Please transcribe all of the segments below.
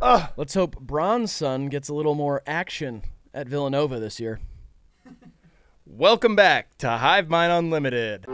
Let's hope Bronson gets a little more action at Villanova this year. Welcome back to Hive Mind Unlimited.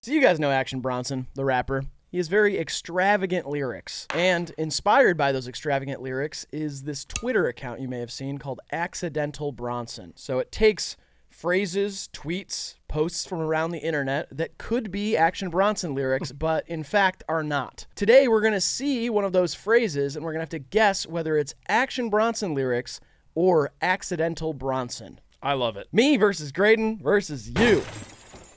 So you guys know Action Bronson, the rapper. He has very extravagant lyrics. And inspired by those extravagant lyrics is this Twitter account you may have seen called Accidental Bronson. So it takes phrases, tweets, posts from around the internet that could be Action Bronson lyrics, but in fact are not. Today we're going to see one of those phrases and we're going to have to guess whether it's Action Bronson lyrics or Accidental Bronson. I love it. Me versus Graydon versus you,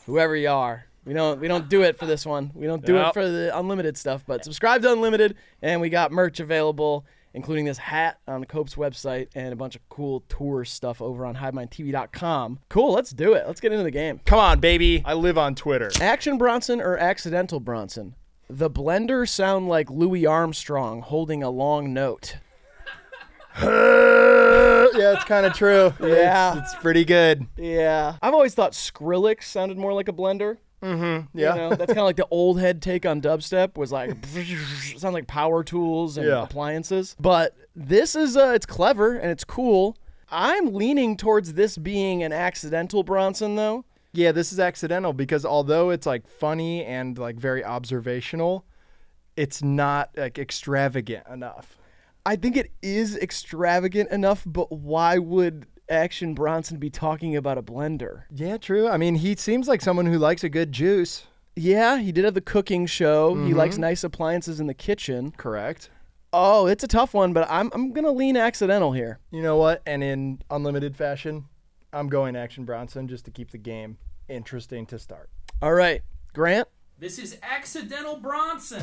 whoever you are. We don't do it for this one. We don't do it for the Unlimited stuff, but subscribe to Unlimited, and we got merch available, including this hat on the Cope's website and a bunch of cool tour stuff over on HiveMindTV.com. Cool, let's do it. Let's get into the game. Come on, baby. I live on Twitter. Action Bronson or Accidental Bronson? The blender sound like Louis Armstrong holding a long note. Yeah, it's kind of true. Yeah. It's pretty good. Yeah. I've always thought Skrillex sounded more like a blender. Mm-hmm. Yeah. You know, that's kind of like the old head take on dubstep was like, sound like power tools and appliances. But this is, it's clever and it's cool. I'm leaning towards this being an Accidental Bronson, though. Yeah, this is accidental because although it's like funny and like very observational, it's not like extravagant enough. I think it is extravagant enough, but why would Action Bronson be talking about a blender? Yeah, true. I mean, he seems like someone who likes a good juice. Yeah, he did have the cooking show. He likes nice appliances in the kitchen. Correct. Oh, it's a tough one, but I'm going to lean accidental here. You know what? And in Unlimited fashion, I'm going Action Bronson just to keep the game interesting to start. All right, Grant? This is Accidental Bronson.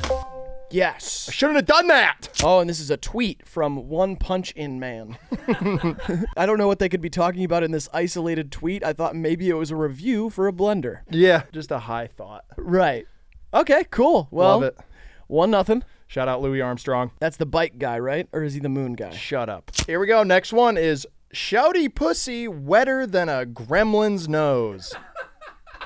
Yes. I shouldn't have done that. Oh, and this is a tweet from One Punch In Man. I don't know what they could be talking about in this isolated tweet. I thought maybe it was a review for a blender. Yeah, just a high thought. Right. Okay, cool. Well, Love it. 1-0. Shout out Louis Armstrong. That's the bike guy, right? Or is he the moon guy? Shut up. Here we go. Next one is Shouty Pussy Wetter Than a Gremlin's Nose.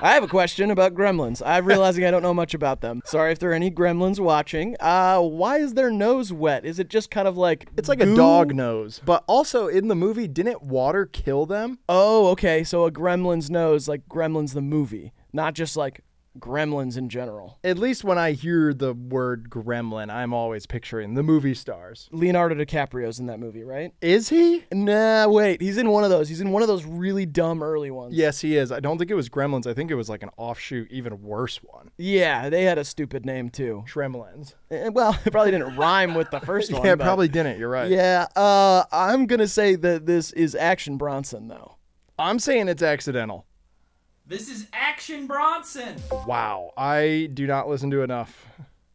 I have a question about gremlins. I'm realizing I don't know much about them. Sorry if there are any gremlins watching. Why is their nose wet? Is it just kind of like It's like goo? a dog nose. But also in the movie, didn't water kill them? Oh, okay. So a gremlin's nose, like Gremlins the movie, not just like gremlins in general. At least when I hear the word gremlin, I'm always picturing the movie stars. Leonardo DiCaprio's in that movie, right? Is he? Nah, wait. He's in one of those. He's in one of those really dumb early ones. Yes, he is. I don't think it was Gremlins. I think it was like an offshoot, even worse one. Yeah, they had a stupid name too. Shremlins. Well, it probably didn't rhyme with the first one. Yeah, it but probably didn't. You're right. Yeah, I'm going to say that this is Action Bronson, though. I'm saying it's accidental. This is Action Bronson. Wow. I do not listen to enough.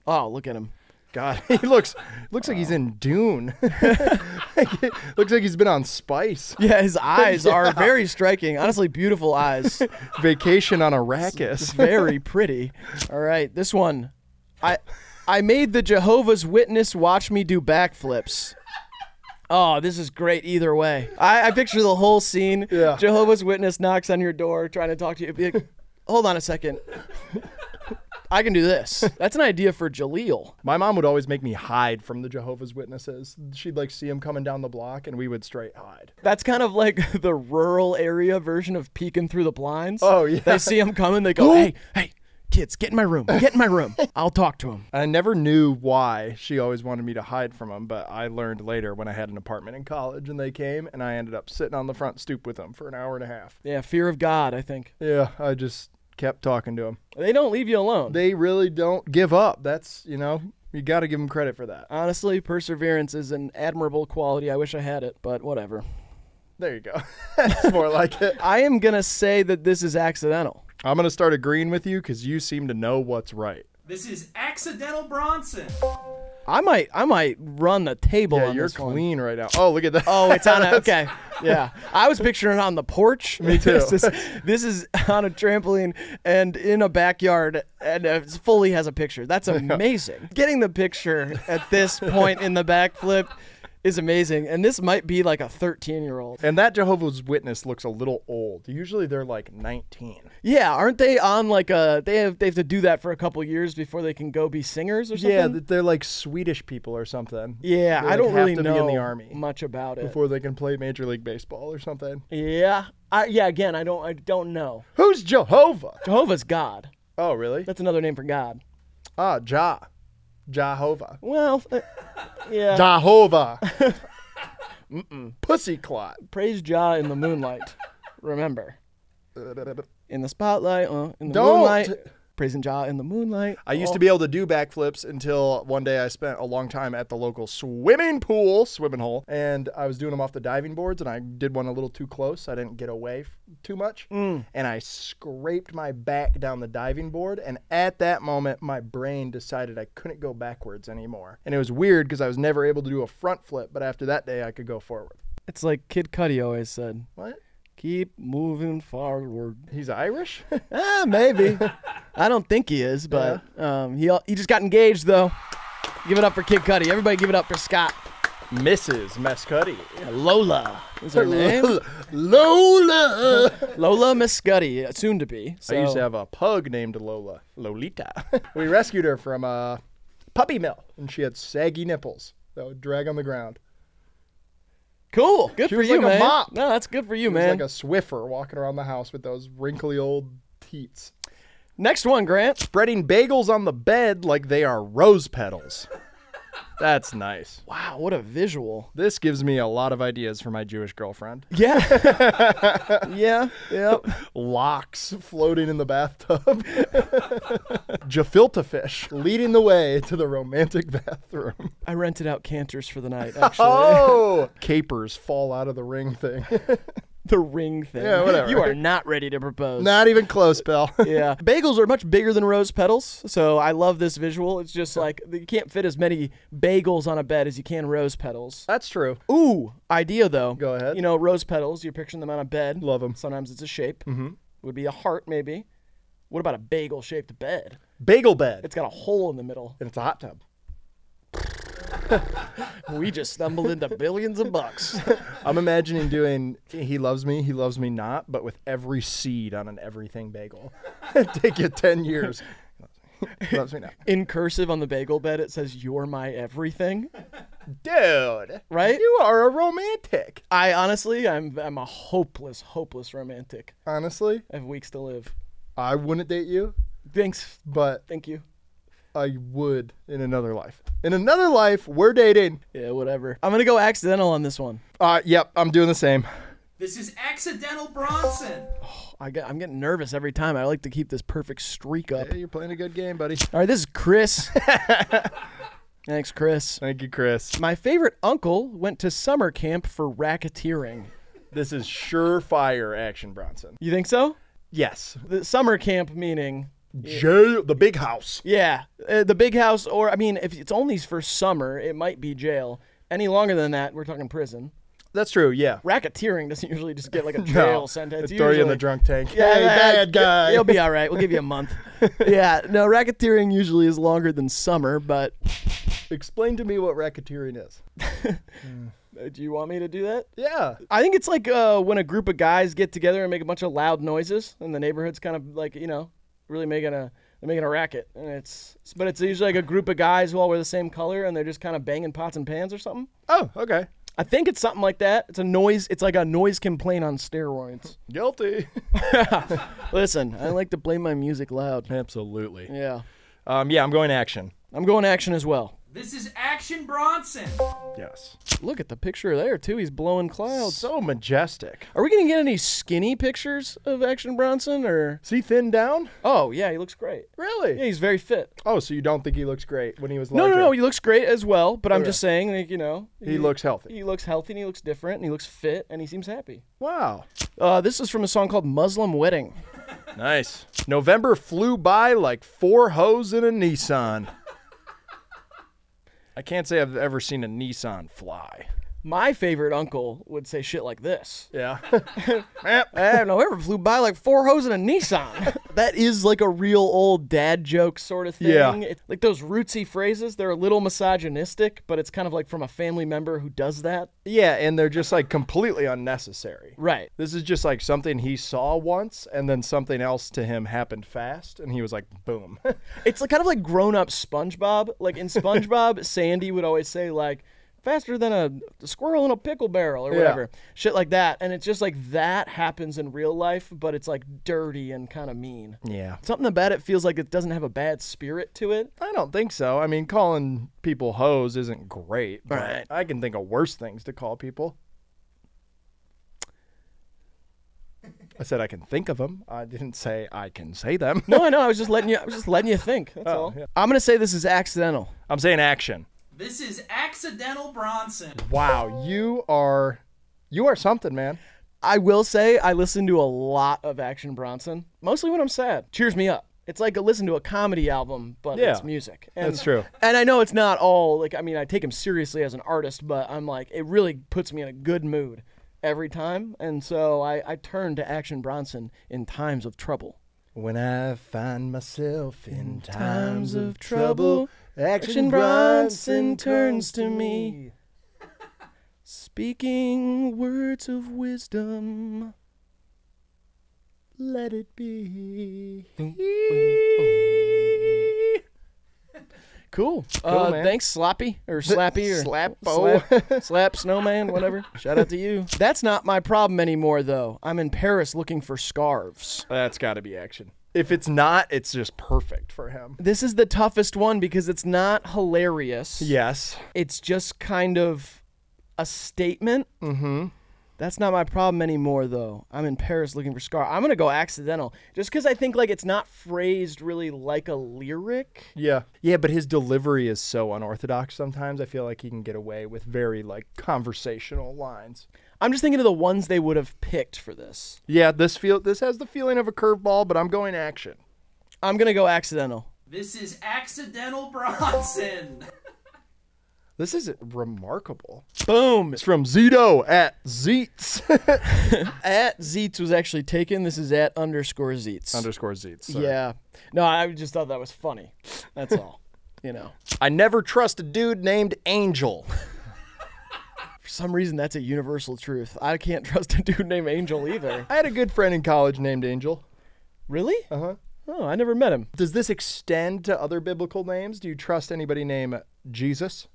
Oh, look at him. God, he looks like he's in Dune. Looks like he's been on Spice. Yeah, his eyes are very striking. Honestly, beautiful eyes. Vacation on Arrakis. Very pretty. All right, this one. I made the Jehovah's Witness watch me do backflips. Oh, this is great either way. I picture the whole scene. Yeah. Jehovah's Witness knocks on your door trying to talk to you. Be like, hold on a second. I can do this. That's an idea for Jaleel. My mom would always make me hide from the Jehovah's Witnesses. She'd like see him coming down the block and we would straight hide. That's kind of like the rural area version of peeking through the blinds. Oh, yeah. They see him coming, they go, hey, kids, get in my room. Get in my room. I'll talk to him. I never knew why she always wanted me to hide from them, but I learned later when I had an apartment in college and they came and I ended up sitting on the front stoop with them for an hour and a half. Yeah, fear of God, I think. Yeah, I just kept talking to them. They don't leave you alone. They really don't give up. That's, you got to give them credit for that. Honestly, perseverance is an admirable quality. I wish I had it, but whatever. There you go. That's more like it. I am going to say that this is accidental. I'm going to start agreeing with you because you seem to know what's right. This is Accidental Bronson. I might run the table on You're this one. clean right now. Oh, look at that. Oh, it's on a, okay. Yeah. I was picturing it on the porch. Me too. This is on a trampoline and in a backyard and it fully has a picture. That's amazing. Getting the picture at this point in the backflip is amazing. And this might be like a 13-year-old. And that Jehovah's Witness looks a little old. Usually they're like 19. Yeah, aren't they on like a they have to do that for a couple years before they can go be singers or something? Yeah, they're like Swedish people or something. Yeah, They, I like, don't have really to know be in the army much about it. before they can play Major League Baseball or something. Yeah. Again, I don't know. Who's Jehovah? Jehovah's God. Oh, really? That's another name for God. Ah, Jehovah. Well, yeah. Jehovah. Pussy clot. Praise Jah in the moonlight. Remember. In the spotlight, in the Don't. moonlight. Praising Jah in the moonlight. I used to be able to do backflips until one day I spent a long time at the local swimming hole, and I was doing them off the diving boards, and I did one a little too close. I didn't get away too much, and I scraped my back down the diving board, and at that moment, my brain decided I couldn't go backwards anymore. And it was weird because I was never able to do a front flip, but after that day, I could go forward. It's like Kid Cudi always said. What? Keep moving forward. He's Irish? Maybe. I don't think he is, but he just got engaged, though. Give it up for Kid Cudi. Everybody give it up for Scott. Mrs. Mescudi. Lola is her name. Lola! Lola Mescudi, soon to be. So. I used to have a pug named Lola. Lolita. We rescued her from a puppy mill, and she had saggy nipples that would drag on the ground. Cool. Good She for was you, like a man. mop. No, that's good for you, She was man. like a Swiffer walking around the house with those wrinkly old teats. Next one, Grant. Spreading bagels on the bed like they are rose petals. That's nice. Wow, what a visual. This gives me a lot of ideas for my Jewish girlfriend. Yeah. Yep. Locks floating in the bathtub. Gefilte fish leading the way to the romantic bathroom. I rented out Cantors for the night, actually. Oh! Capers fall out of the ring thing. The ring thing. Yeah, whatever. You are not ready to propose. Not even close, Bill. Yeah. Bagels are much bigger than rose petals, so I love this visual. It's just like you can't fit as many bagels on a bed as you can rose petals. That's true. Ooh, idea though. Go ahead. You know, rose petals, you're picturing them on a bed. Love 'em. Sometimes it's a shape. Mm-hmm. Would be a heart, maybe. What about a bagel-shaped bed? Bagel bed. It's got a hole in the middle. And it's a hot tub. We just stumbled into billions of bucks. I'm imagining doing He Loves Me Not, but with every seed on an everything bagel. Take you 10 years. He loves me not. In cursive on the bagel bed, it says, "You're my everything." Dude. Right? You are a romantic. I honestly, I'm a hopeless romantic. Honestly, I have weeks to live. I wouldn't date you, Thanks. but Thank you. I would in another life. In another life, we're dating. Yeah, whatever. I'm going to go accidental on this one. Yep, I'm doing the same. This is Accidental Bronson. I'm getting nervous every time. I like to keep this perfect streak up. Hey, you're playing a good game, buddy. All right, this is Chris. Thanks, Chris. Thank you, Chris. My favorite uncle went to summer camp for racketeering. This is surefire Action Bronson. You think so? Yes. The summer camp meaning... Jail, the big house. Yeah, the big house, or I mean, if it's only for summer, it might be jail. Any longer than that, we're talking prison. That's true, yeah. Racketeering doesn't usually just get like a jail No, sentence. they throw you in Usually- the drunk tank. Yeah, hey, bad guy. You'll be all right. We'll give you a month. Yeah, no, racketeering usually is longer than summer, but Explain to me what racketeering is. do you want me to do that? Yeah. I think it's like when a group of guys get together and make a bunch of loud noises, and the neighborhood's kind of like, really making a racket, and it's usually like a group of guys who all wear the same color, and they're just kind of banging pots and pans or something. Oh, okay. I think it's something like that. It's like a noise complaint on steroids. Guilty. Listen, I like to play my music loud. Absolutely. Yeah. Yeah, I'm going action. I'm going action as well. This is Action Bronson. Yes. Look at the picture there, too. He's blowing clouds. So majestic. Are we going to get any skinny pictures of Action Bronson, or? Is he thinned down? Oh, yeah, he looks great. Really? Yeah, he's very fit. Oh, so you don't think he looks great when he was No, larger? he looks great as well, but I'm Okay. just saying, like, He looks healthy. He looks healthy, and he looks different, and he looks fit, and he seems happy. Wow. This is from a song called Muslim Wedding. Nice. November flew by like 4 hoes in a Nissan. I can't say I've ever seen a Nissan fly. My favorite uncle would say shit like this. Yeah. I never flew by like 4 hoes in a Nissan. That is like a real old dad joke sort of thing. Yeah. Like those rootsy phrases, they're a little misogynistic, but it's kind of like from a family member who does that. Yeah, and they're just like completely unnecessary. Right. This is just like something he saw once, and then something else to him happened fast, and he was like, boom. It's like kind of like grown-up SpongeBob. Like in SpongeBob, Sandy would always say like, faster than a squirrel in a pickle barrel or whatever. Shit like that. And it's just like that happens in real life, but it's like dirty and kind of mean. Yeah. Something about it feels like it doesn't have a bad spirit to it. I don't think so. I mean, calling people hoes isn't great, but Right. I can think of worse things to call people. I said I can think of them. I didn't say I can say them. No, I know. I was just letting you think. That's all. yeah. I'm gonna say this is accidental. I'm saying action. This is Accidental Bronson. Wow, you are something, man. I will say I listen to a lot of Action Bronson, mostly when I'm sad. Cheers me up. It's like a listen to a comedy album, but Yeah, it's music. And, that's true. And I know it's not all like, I mean, I take him seriously as an artist, but I'm like, it really puts me in a good mood every time. And so I turn to Action Bronson in times of trouble. When I find myself in times of trouble, Action Bronson turns to me, speaking words of wisdom. Let it be. Cool. Man. Thanks, Sloppy, or Slappy, or Slappo. Slap Snowman, whatever. Shout out to you. That's not my problem anymore, though. I'm in Paris looking for scarves. That's got to be action. If it's not, it's just perfect for him. This is the toughest one because it's not hilarious. Yes. It's just kind of a statement. Mm-hmm. That's not my problem anymore, though. I'm in Paris looking for scar. I'm going to go accidental just because I think like it's not phrased really like a lyric. Yeah. Yeah, but his delivery is so unorthodox sometimes. I feel like he can get away with very like conversational lines. I'm just thinking of the ones they would have picked for this. Yeah, this has the feeling of a curveball, but I'm going action. I'm going to go accidental. This is Accidental Bronson. This is remarkable. Boom. It's from Zito at Zeets. At Zeets was actually taken. This is at _Zeets. _Zeets. Sorry. Yeah. No, I just thought that was funny. That's all. You know. I never trust a dude named Angel. For some reason, that's a universal truth. I can't trust a dude named Angel either. I had a good friend in college named Angel. Really? Uh-huh. Oh, I never met him. Does this extend to other biblical names? Do you trust anybody named Jesus?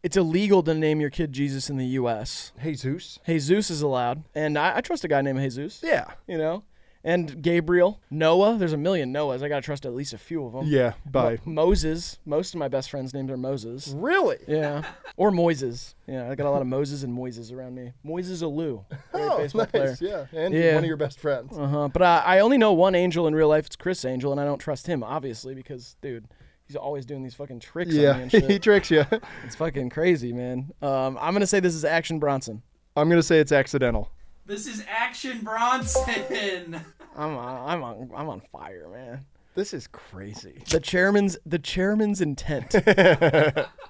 It's illegal to name your kid Jesus in the U.S. Jesus? Jesus is allowed. And I trust a guy named Jesus. Yeah. You know? And Gabriel. Noah. There's a million Noahs. I got to trust at least a few of them. Yeah, bye. Moses. Most of my best friends' names are Moses. Really? Yeah. Or Moises. Yeah, I got a lot of Moses and Moises around me. Moises Alou. Great baseball player. Yeah. And Yeah. one of your best friends. Uh-huh. But I only know one Angel in real life. It's Chris Angel, and I don't trust him, obviously, because, dude, he's always doing these fucking tricks on me Yeah, and shit. he tricks you. It's fucking crazy, man. I'm going to say this is Action Bronson. I'm going to say it's accidental. This is Action Bronson. I'm on fire, man. This is crazy. The chairman's intent.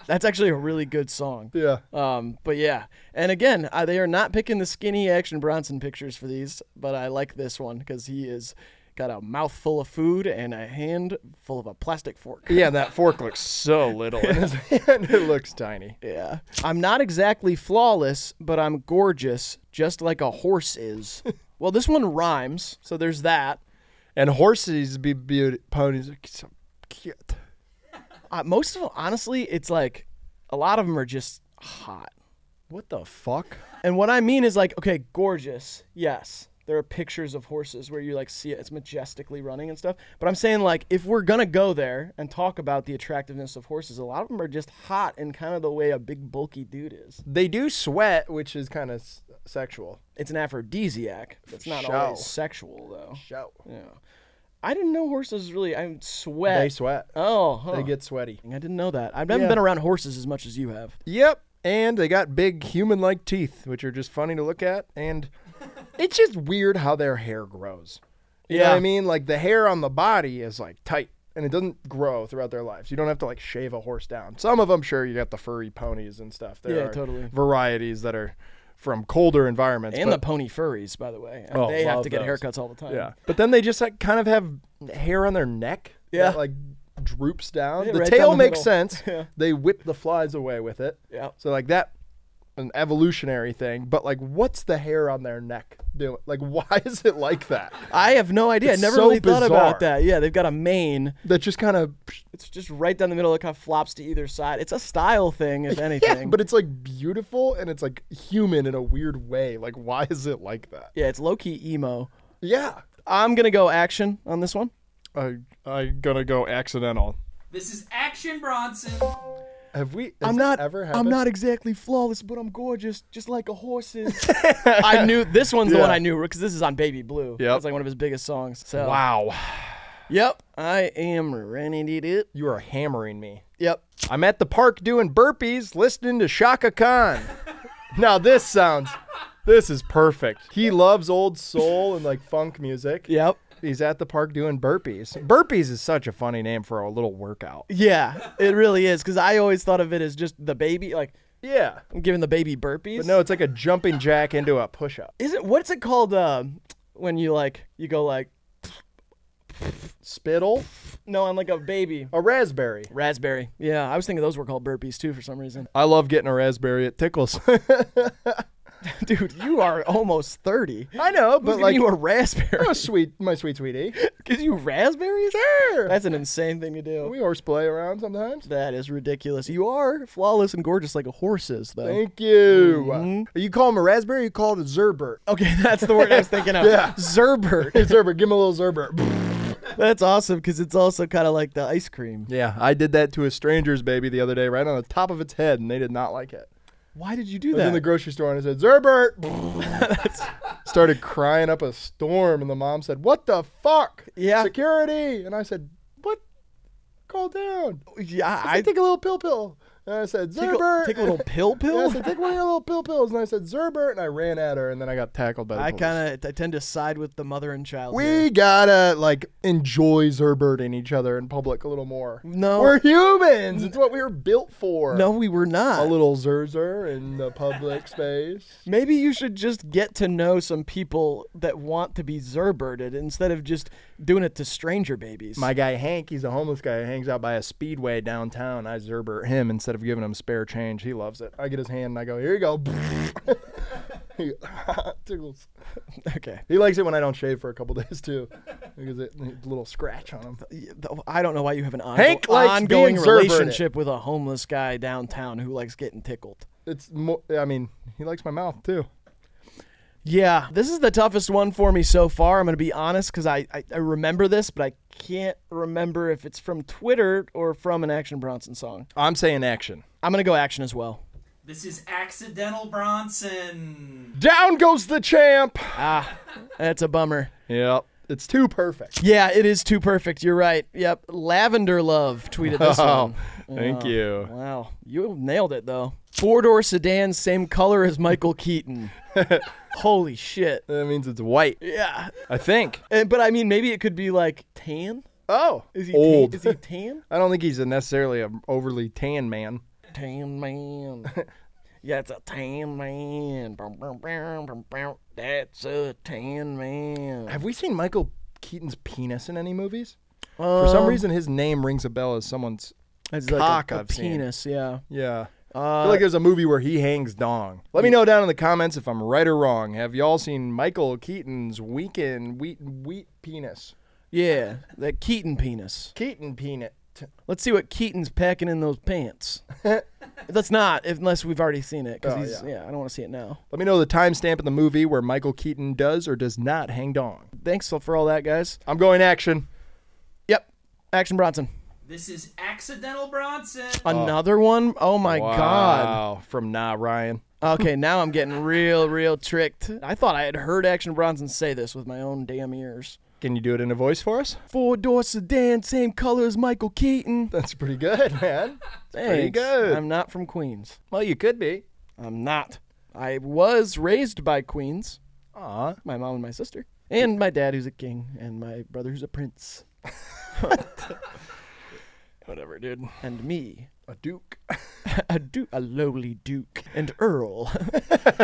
That's actually a really good song. Yeah. But yeah, and again, they are not picking the skinny Action Bronson pictures for these, but I like this one because he is got a mouthful of food and a hand full of a plastic fork. Yeah, that fork looks so little in his hand. It looks tiny. Yeah. I'm not exactly flawless, but I'm gorgeous, just like a horse is. Well, this one rhymes, so there's that. And horses be beauty. Ponies are so cute. Most of them, honestly, it's like a lot of them are just hot. What the fuck? And what I mean is like, okay, gorgeous. Yes. There are pictures of horses where you like see it. It's majestically running and stuff. But I'm saying like, if we're going to go there and talk about the attractiveness of horses, a lot of them are just hot in kind of the way a big bulky dude is. They do sweat, which is kind of sexual. It's an aphrodisiac. It's not Show. always sexual though. Show. Yeah. I didn't know horses really, sweat. They sweat. Oh, huh. They get sweaty. I didn't know that. I haven't been around horses as much as you have. Yep. And they got big human-like teeth, which are just funny to look at. And it's just weird how their hair grows. You know what I mean? Like the hair on the body is like tight. and it doesn't grow throughout their lives. You don't have to like shave a horse down. Some of them, sure, you got the furry ponies and stuff. There Yeah, are totally. varieties that are from colder environments. And the but, pony furries, by the way. Oh, They have love to get those. haircuts all the time. yeah, but then they just like kind of have hair on their neck. Yeah. that, like droops down. Yeah, The right down tail the makes middle. sense. Yeah. They whip the flies away with it. Yeah. So like that, an evolutionary thing. But like, what's the hair on their neck doing? Like, why is it like that? I have no idea. It's I never so really thought about bizarre. that. Yeah, they've got a mane. That just kind of. It's just right down the middle. It kind of flops to either side. It's a style thing, if anything. Yeah, but it's like beautiful and it's like human in a weird way. Like, why is it like that? yeah, it's low-key emo. Yeah. I'm going to go action on this one. I'm gonna go accidental. This is Action Bronson. Have we? I'm not exactly flawless, but I'm gorgeous, just like a horse is. I knew this one's the Yeah. one I knew because this is on Baby Blue. Yep. It's like one of his biggest songs. So Wow. Yep, I am ready to it. You are hammering me. Yep. I'm at the park doing burpees, listening to Shaka Khan. Now this is perfect. He loves old soul and like funk music. Yep. He's at the park doing burpees. Burpees is such a funny name for a little workout. Yeah, it really is because I always thought of it as just the baby, like Yeah. I'm giving the baby burpees. But no, it's like a jumping jack into a push-up. What's it called when you go like Spittle? no on like a baby A raspberry. raspberry? Yeah, I was thinking those were called burpees too for some reason. I love getting a raspberry. It tickles. Dude, you are almost 30. I know, Who's but giving like you a raspberry? oh, sweet, my sweet sweetie. Gives you raspberries? Sure. That's an insane thing to do. We horseplay around sometimes. That is ridiculous. You are flawless and gorgeous like a horse is, though. Thank you. Mhm. You call him a raspberry, you call it a Zerbert. Okay, that's the word I was thinking of. Yeah. Zerbert. Zerbert, give him a little Zerbert. That's awesome because it's also kind of like the ice cream. Yeah, I did that to a stranger's baby the other day, right on the top of its head, and they did not like it. Why did you do I was in the that? grocery store and I said, Zerbert! Started crying up a storm, and the mom said, what the fuck? Yeah. Security! And I said, what? Calm down. Yeah, I take a little pill. And I said, Zerbert! take a little pill. Yeah, I said, take one of your little pills. And I said, Zerbert! And I ran at her, and then I got tackled by the police. I tend to side with the mother and child. We here. gotta like enjoy Zerberting each other in public a little more. No. We're humans. It's what we were built for. No, we were not. A little Zerzer in the public space. Maybe you should just get to know some people that want to be Zerberted instead of just doing it to stranger babies. My guy Hank, he's a homeless guy who hangs out by a speedway downtown. I Zerbert him instead of giving him spare change. He loves it. I get his hand and I go, here you go. He tickles. Okay. He likes it when I don't shave for a couple days too, because it's a little scratch on him. I don't know why you have an Hank likes ongoing being Zerberted. relationship with a homeless guy downtown who likes getting tickled. It's more. I mean, he likes my mouth too. Yeah, this is the toughest one for me so far. I'm going to be honest because I remember this, but I can't remember if it's from Twitter or from an Action Bronson song. I'm saying action. I'm going to go action as well. This is Accidental Bronson. Down goes the champ. Ah, that's a bummer. Yep. It's too perfect. Yeah, it is too perfect. You're right. Yep. Lavender Love tweeted this Oh, one. thank you. Wow. You nailed it, though. Four-door sedan, same color as Michael Keaton. Holy shit. That means it's white, Yeah. I think. But I mean, maybe it could be like tan. Oh, Is he old. Tan? Is he tan? I don't think he's necessarily an overly tan man. Tan man. Yeah, it's a tan man. Bum, bum, bum, bum, bum. That's a tan man. Have we seen Michael Keaton's penis in any movies? For some reason, his name rings a bell as someone's it's cock like a I've seen. penis. Yeah. Yeah. I feel like there's a movie where he hangs dong. Let me know down in the comments if I'm right or wrong. Have y'all seen Michael Keaton's wheat penis? Yeah, that Keaton penis. Keaton peanut. Let's see what Keaton's packing in those pants. Let's not, unless we've already seen it. Because Oh, yeah, I don't want to see it now. Let me know the timestamp in the movie where Michael Keaton does or does not hang dong. Thanks for all that, guys. I'm going action. Yep, Action Bronson. This is Accidental Bronson. Another one? Oh my God. Wow. From Nah Ryan. Okay, now I'm getting real tricked. I thought I had heard Action Bronson say this with my own damn ears. Can you do it in a voice for us? Four-door sedan, same color as Michael Keaton. That's pretty good, man. Pretty Thanks. good. I'm not from Queens. Well, you could be. I'm not. I was raised by Queens. Aw. My mom and my sister. And my dad, who's a king, and my brother, who's a prince. Whatever, dude. And me. A duke. A lowly duke. And Earl.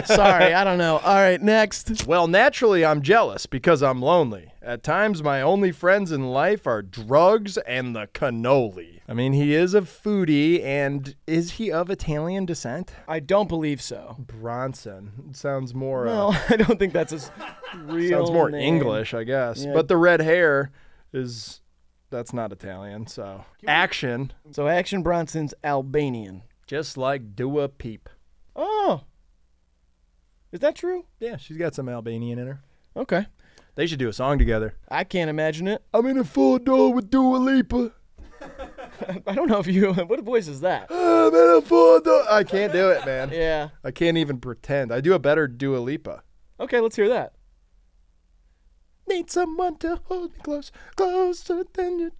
Sorry, I don't know. All right, next. Well, naturally, I'm jealous because I'm lonely. At times, my only friends in life are drugs and the cannoli. I mean, he is a foodie, and is he of Italian descent? I don't believe so. Bronson. It sounds more... No, I don't think that's his real sounds more name. English, I guess. Yeah. But the red hair is... That's not Italian, so... Action. So Action Bronson's Albanian. Just like Dua Peep. Oh. Is that true? Yeah, she's got some Albanian in her. Okay. They should do a song together. I can't imagine it. I'm in a full door with Dua Lipa. I don't know if you... What voice is that? I'm in a full door. I can't do it, man. Yeah. I can't even pretend. I do a better Dua Lipa. Okay, let's hear that. Need someone to hold me closer than you.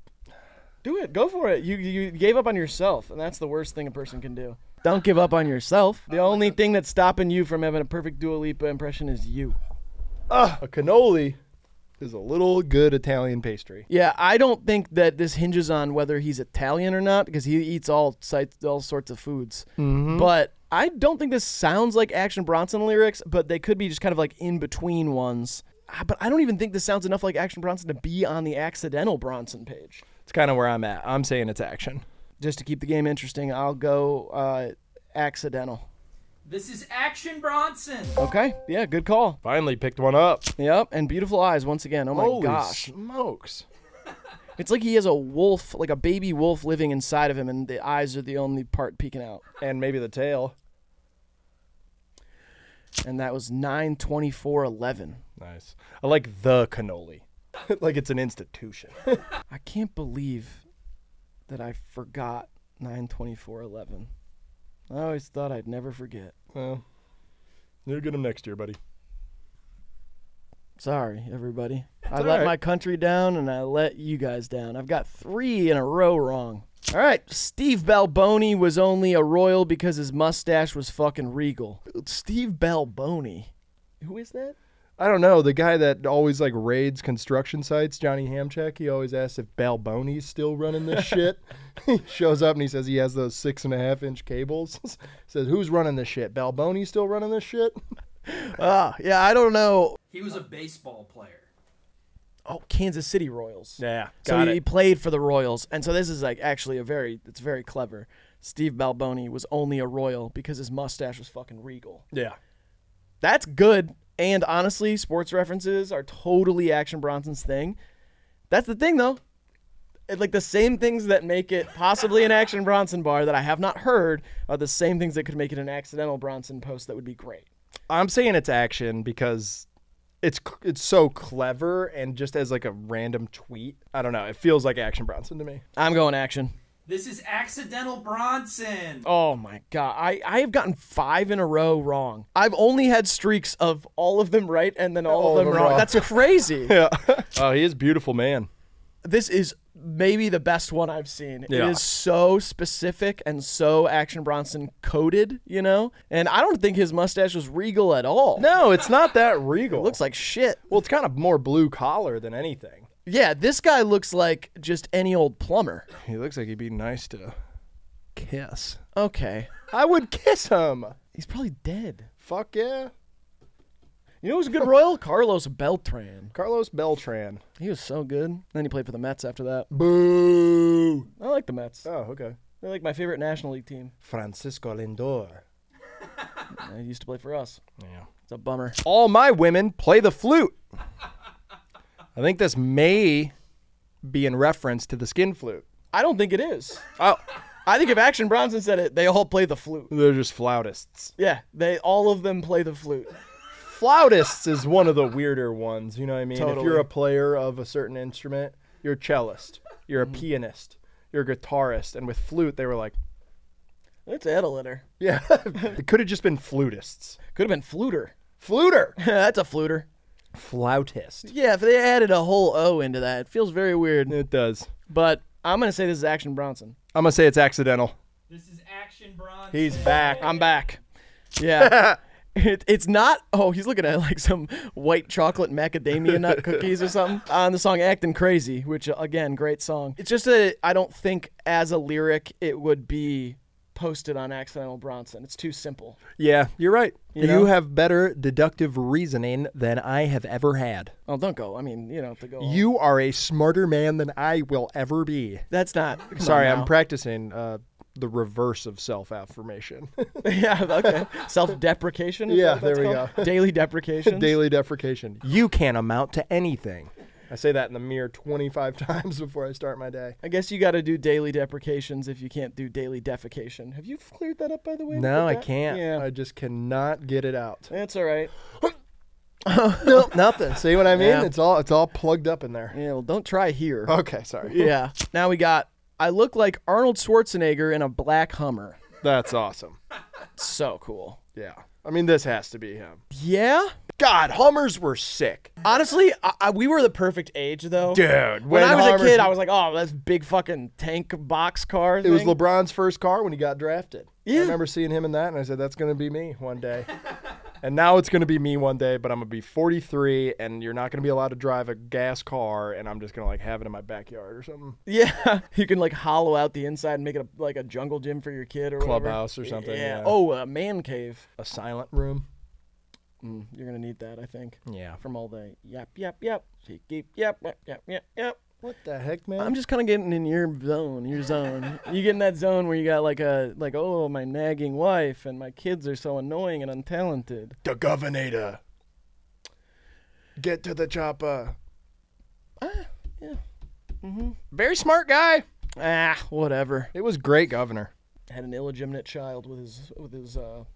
Do it. Go for it. You gave up on yourself, and that's the worst thing a person can do. Don't give up on yourself. The only thing that's stopping you from having a perfect Dua Lipa impression is you. A cannoli is a little good Italian pastry. Yeah, I don't think that this hinges on whether he's Italian or not, because he eats all sorts of foods. Mm-hmm. But I don't think this sounds like Action Bronson lyrics, but they could be just kind of like in between ones. But I don't even think this sounds enough like Action Bronson to be on the Accidental Bronson page. It's kind of where I'm at. I'm saying it's action. Just to keep the game interesting, I'll go Accidental. This is Action Bronson. Okay, yeah, good call. Finally picked one up. Yep, and beautiful eyes once again. Oh my Holy gosh. smokes. It's like he has a wolf, like a baby wolf living inside of him, and the eyes are the only part peeking out. And maybe the tail. And that was 9/24/11. Nice. I like the cannoli. Like it's an institution. I can't believe that I forgot 9/24/11. I always thought I'd never forget. Well, you'll get them next year, buddy. Sorry, everybody. I all let right. my country down, and I let you guys down. I've got 3 in a row wrong. All right, Steve Balboni was only a royal because his mustache was fucking regal. Steve Balboni. Who is that? I don't know. The guy that always like raids construction sites, Johnny Hamchek, he always asks if Balboni's still running this shit. He shows up and he says he has those 6.5-inch cables. Says, who's running this shit? Balboni still running this shit? Yeah, I don't know. He was a baseball player. Oh, Kansas City Royals. Yeah, So got he it. played for the Royals. And so this is like actually it's very clever. Steve Balboni was only a royal because his mustache was fucking regal. Yeah. That's good. And honestly, sports references are totally Action Bronson's thing. That's the thing, though. Like the same things that make it possibly an Action Bronson bar that I have not heard are the same things that could make it an Accidental Bronson post that would be great. I'm saying it's action because it's so clever and just as like a random tweet. I don't know. It feels like Action Bronson to me. I'm going Action. This is Accidental Bronson. Oh my God. I have gotten 5 in a row wrong. I've only had streaks of all of them right and then all of them wrong. That's crazy. Yeah. Oh, he is a beautiful man. This is maybe the best one I've seen. Yeah. It is so specific and so Action Bronson coded, you know? And I don't think his mustache was regal at all. No, it's not that regal. It looks like shit. Well, it's kind of more blue collar than anything. Yeah, this guy looks like just any old plumber. He looks like he'd be nice to kiss. Okay. I would kiss him. He's probably dead. Fuck yeah. You know who's a good royal? Carlos Beltran. Carlos Beltran. He was so good. Then he played for the Mets after that. Boo. I like the Mets. Oh, okay. They're like my favorite National League team. Francisco Lindor. He used to play for us. Yeah. It's a bummer. All my women play the flute. I think this may be in reference to the skin flute. I don't think it is. Oh, I think if Action Bronson said it, they all play the flute. they're just flautists. Yeah, all of them play the flute. Flautists is one of the weirder ones, you know what I mean? If Totally. you're a player of a certain instrument, you're a cellist, you're a pianist, you're a guitarist, and with flute, they were like, It's Edelitter. yeah, it could have just been flutists. Could have been fluter. Fluter. That's a fluter. Flautist. Yeah, if they added a whole O into that, it feels very weird. It does. But I'm going to say this is Action Bronson. I'm going to say it's accidental. This is Action Bronson. He's back. I'm back. Yeah. It's not. Oh, he's looking at like some white chocolate macadamia nut cookies or something on the song "Actin' Crazy," which again, great song. It's just I don't think as a lyric it would be posted on Accidental Bronson. It's too simple. Yeah, you're right. You know? You have better deductive reasoning than I have ever had. Oh, don't go. I mean, you don't have to go. You are a smarter man than I will ever be. That's not. Sorry, I'm I'm practicing the reverse of self-affirmation. Yeah. Okay. Self-deprecation. is Yeah, that what that's there we called? go. Daily deprecation. Daily deprecation. You can't amount to anything. I say that in the mirror 25 times before I start my day. I guess you got to do daily deprecations if you can't do daily defecation. Have you cleared that up, by the way? No, I With that? can't. Yeah. I just cannot get it out. That's all right. No, nothing. See what I mean? Yeah. It's all plugged up in there. Yeah. Well, don't try here. Okay, sorry. Yeah. Now we got. I look like Arnold Schwarzenegger in a black Hummer. That's awesome. So cool. Yeah. I mean, this has to be him. Yeah. God, Hummers were sick. Honestly, we were the perfect age though. Dude, When I was Hummers- a kid, I was like, "Oh, that's big fucking tank box car." It was thing. LeBron's first car when he got drafted. Yeah. I remember seeing him in that, and I said, that's going to be me one day. And now it's going to be me one day, but I'm going to be 43, and you're not going to be allowed to drive a gas car, and I'm just going to, like, have it in my backyard or something. Yeah, you can like hollow out the inside and make it like a jungle gym for your kid or whatever. Clubhouse or something, yeah. Oh, a man cave. A silent room. You're gonna need that, I think. Yeah. From all the yep, yep, yep. What the heck, man? I'm just kind of getting in your zone. You get in that zone where you got like oh, my nagging wife and my kids are so annoying and untalented. the governor. Get to the chopper. Yeah. Very smart guy. Whatever. It was great governor. Had an illegitimate child with his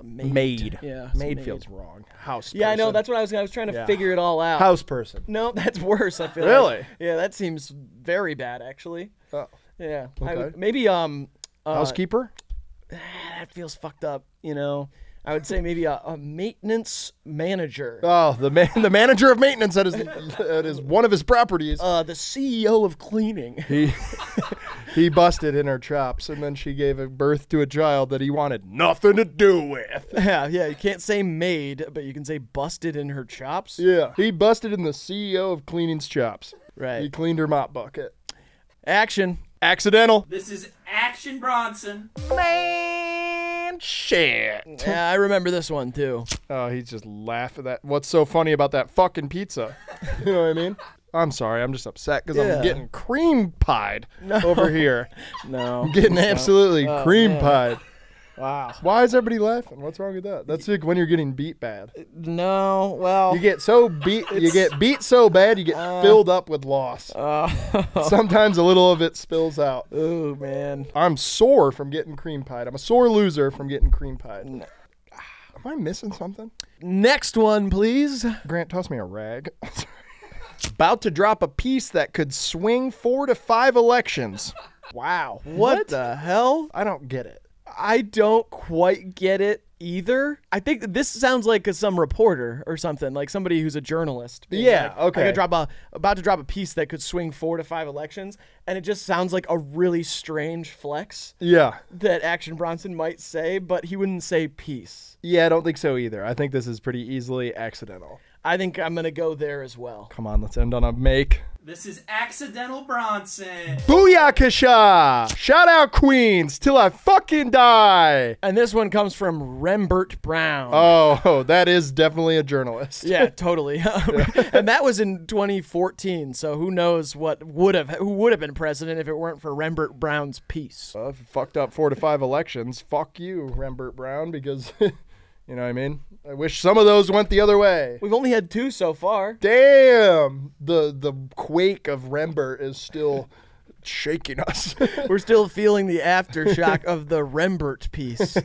maid. Maid. Yeah. Maid feels wrong. House Yeah, I know. person. That's what I was trying to Yeah. figure it all out. House person. No, that's worse. I feel Really? like. Yeah, that seems very bad, actually. Oh. Yeah. Okay. Maybe Housekeeper? that feels fucked up. You know, I would say maybe a maintenance manager. Oh, the manager of maintenance at his one of his properties. The CEO of cleaning. He busted in her chops, and then she gave birth to a child that he wanted nothing to do with. Yeah. You can't say maid, but you can say busted in her chops. Yeah, he busted in the CEO of cleaning's chops. Right. He cleaned her mop bucket. Action. Accidental. This is Action Bronson. Man, shit. Yeah, I remember this one too. Oh, he's just laughing at that. What's so funny about that fucking pizza? You know what I mean? I'm sorry, I'm just upset because Yeah. I'm getting cream pied over here. No. I'm getting absolutely Oh, cream man. pied. Wow. Why is everybody laughing? What's wrong with that? That's like when you're getting beat bad. No. Well. You get so beat. You get beat so bad. You get filled up with loss. Sometimes a little of it spills out. Oh man. I'm sore from getting cream pied. I'm a sore loser from getting cream pied. Am I missing something? Next one, please. Grant, toss me a rag. About to drop a piece that could swing 4 to 5 elections. Wow. What the hell? I don't get it. I don't quite get it either. I think this sounds like some reporter or something, like somebody who's a journalist. being Yeah, like, okay. About to drop a piece that could swing 4 to 5 elections, and it just sounds like a really strange flex Yeah. that Action Bronson might say, but he wouldn't say peace. Yeah, I don't think so either. I think this is pretty easily accidental. I think I'm gonna go there as well. Come on, let's end on a make. This is Accidental Bronson. Booyakasha! Shout out Queens till I fucking die. And this one comes from Rembert Brown. Oh, that is definitely a journalist. Yeah, totally. And that was in 2014. So who knows who would have been president if it weren't for Rembert Brown's piece. Well, if you fucked up 4 to 5 elections, fuck you, Rembert Brown, because you know what I mean? I wish some of those went the other way. We've only had 2 so far. Damn! The quake of Rembert is still shaking us. We're still feeling the aftershock of the Rembert piece.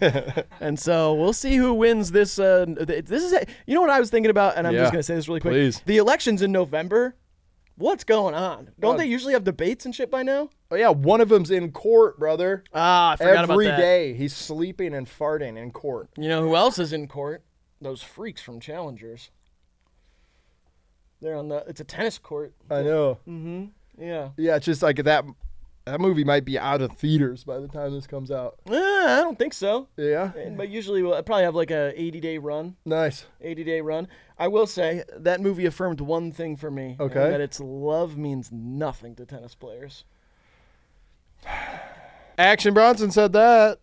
And so we'll see who wins this. This is, you know what I was thinking about, and I'm Yeah. just going to say this really quick. Please. The election's in November. What's going on? Don't God. they usually have debates and shit by now? Oh yeah, one of them's in court, brother. Ah, I forgot Every about that. day he's sleeping and farting in court. You know who else is in court? Those freaks from Challengers. They're on it's a tennis court. I know. Yeah. Yeah, it's just like that That movie might be out of theaters by the time this comes out. I don't think so. Yeah? But usually we'll probably have like a 80-day run. Nice. 80-day run. I will say that movie affirmed one thing for me. Okay. And that its love means nothing to tennis players. Action Bronson said that.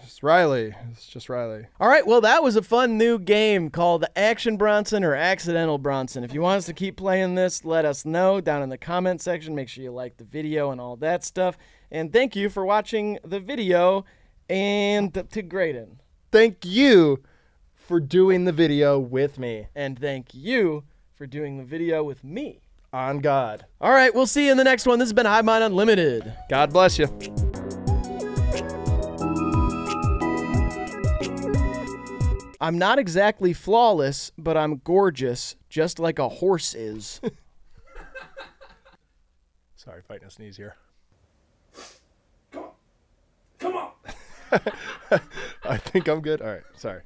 It's Riley. It's just Riley. All right, well, that was a fun new game called Action Bronson or Accidental Bronson. If you want us to keep playing this, let us know down in the comment section. Make sure you like the video and all that stuff. And thank you for watching the video and to Graydon. Thank you for doing the video with me. And thank you for doing the video with me. On God. All right, we'll see you in the next one. This has been Hive Mind Unlimited. God bless you. I'm not exactly flawless, but I'm gorgeous, just like a horse is. Sorry, fighting a sneeze here. Come on. I think I'm good. All right, sorry.